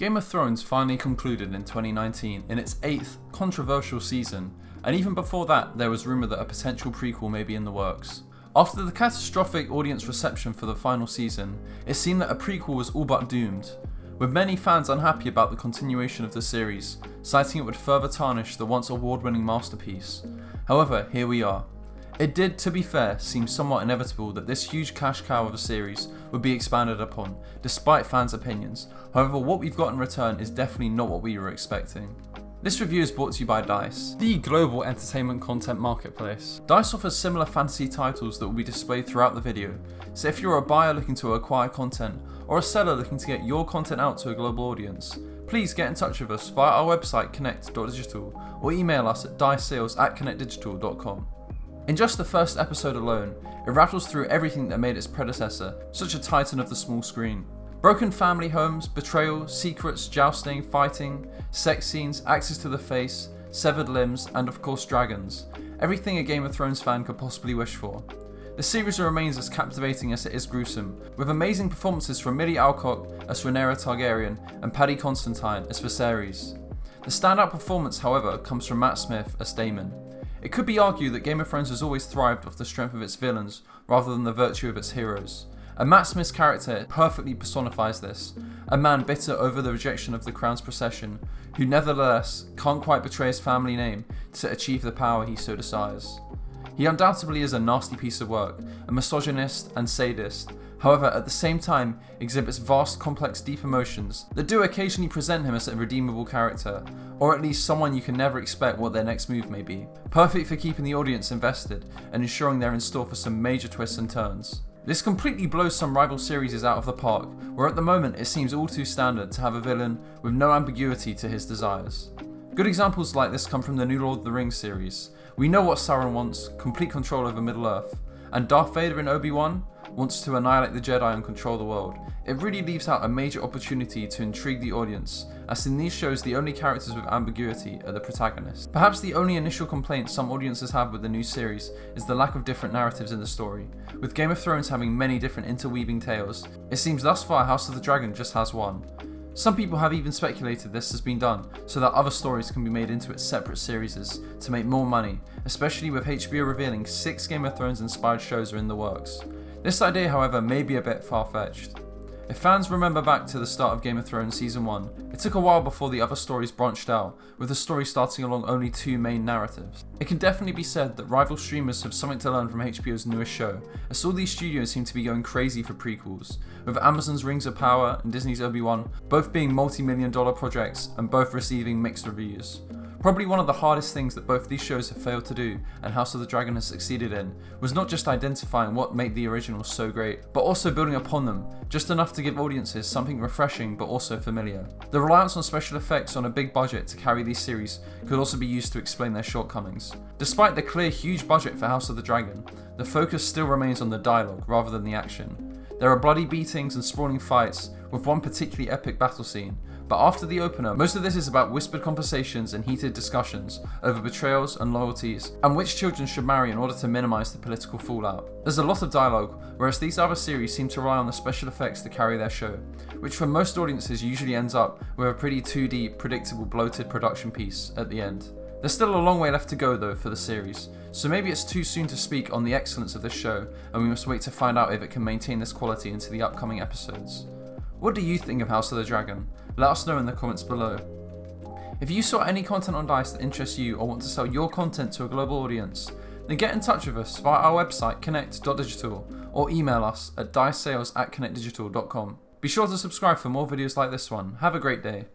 Game of Thrones finally concluded in 2019 in its 8th controversial season, and even before that there was rumour that a potential prequel may be in the works. After the catastrophic audience reception for the final season, it seemed that a prequel was all but doomed, with many fans unhappy about the continuation of the series, citing it would further tarnish the once award-winning masterpiece. However, here we are. It did, to be fair, seem somewhat inevitable that this huge cash cow of a series would be expanded upon, despite fans' opinions. However, what we've got in return is definitely not what we were expecting. This review is brought to you by DICE, the global entertainment content marketplace. DICE offers similar fantasy titles that will be displayed throughout the video, so if you're a buyer looking to acquire content, or a seller looking to get your content out to a global audience, please get in touch with us via our website connect.digital or email us at dicesales@connectdigital.com. In just the first episode alone, it rattles through everything that made its predecessor such a titan of the small screen. Broken family homes, betrayal, secrets, jousting, fighting, sex scenes, axes to the face, severed limbs, and of course dragons. Everything a Game of Thrones fan could possibly wish for. The series remains as captivating as it is gruesome, with amazing performances from Millie Alcock as Rhaenyra Targaryen and Paddy Considine as Viserys. The standout performance, however, comes from Matt Smith as Daemon. It could be argued that Game of Thrones has always thrived off the strength of its villains rather than the virtue of its heroes. And Matt Smith's character perfectly personifies this, a man bitter over the rejection of the crown's procession, who nevertheless can't quite betray his family name to achieve the power he so desires. He undoubtedly is a nasty piece of work, a misogynist and sadist, however at the same time exhibits vast, complex, deep emotions that do occasionally present him as a redeemable character, or at least someone you can never expect what their next move may be. Perfect for keeping the audience invested and ensuring they're in store for some major twists and turns. This completely blows some rival series out of the park, where at the moment it seems all too standard to have a villain with no ambiguity to his desires. Good examples like this come from the new Lord of the Rings series. We know what Sauron wants, complete control over Middle-earth, and Darth Vader in Obi-Wan wants to annihilate the Jedi and control the world. It really leaves out a major opportunity to intrigue the audience, as in these shows the only characters with ambiguity are the protagonists. Perhaps the only initial complaint some audiences have with the new series is the lack of different narratives in the story. With Game of Thrones having many different interweaving tales, it seems thus far House of the Dragon just has one. Some people have even speculated this has been done so that other stories can be made into its separate series to make more money, especially with HBO revealing 6 Game of Thrones inspired shows are in the works. This idea, however, may be a bit far-fetched. If fans remember back to the start of Game of Thrones Season 1, it took a while before the other stories branched out, with the story starting along only 2 main narratives. It can definitely be said that rival streamers have something to learn from HBO's newest show, as all these studios seem to be going crazy for prequels, with Amazon's Rings of Power and Disney's Obi-Wan both being multi-million-dollar projects and both receiving mixed reviews. Probably one of the hardest things that both these shows have failed to do, and House of the Dragon has succeeded in, was not just identifying what made the originals so great, but also building upon them, just enough to give audiences something refreshing but also familiar. The reliance on special effects on a big budget to carry these series could also be used to explain their shortcomings. Despite the clear huge budget for House of the Dragon, the focus still remains on the dialogue rather than the action. There are bloody beatings and sprawling fights, with one particularly epic battle scene, but after the opener, most of this is about whispered conversations and heated discussions over betrayals and loyalties, and which children should marry in order to minimise the political fallout. There's a lot of dialogue, whereas these other series seem to rely on the special effects to carry their show, which for most audiences usually ends up with a pretty 2D, predictable, bloated production piece at the end. There's still a long way left to go though for the series, so maybe it's too soon to speak on the excellence of this show, and we must wait to find out if it can maintain this quality into the upcoming episodes. What do you think of House of the Dragon? Let us know in the comments below. If you saw any content on DICE that interests you or want to sell your content to a global audience, then get in touch with us via our website connect.digital or email us at dicesales@connectdigital.com. Be sure to subscribe for more videos like this one. Have a great day.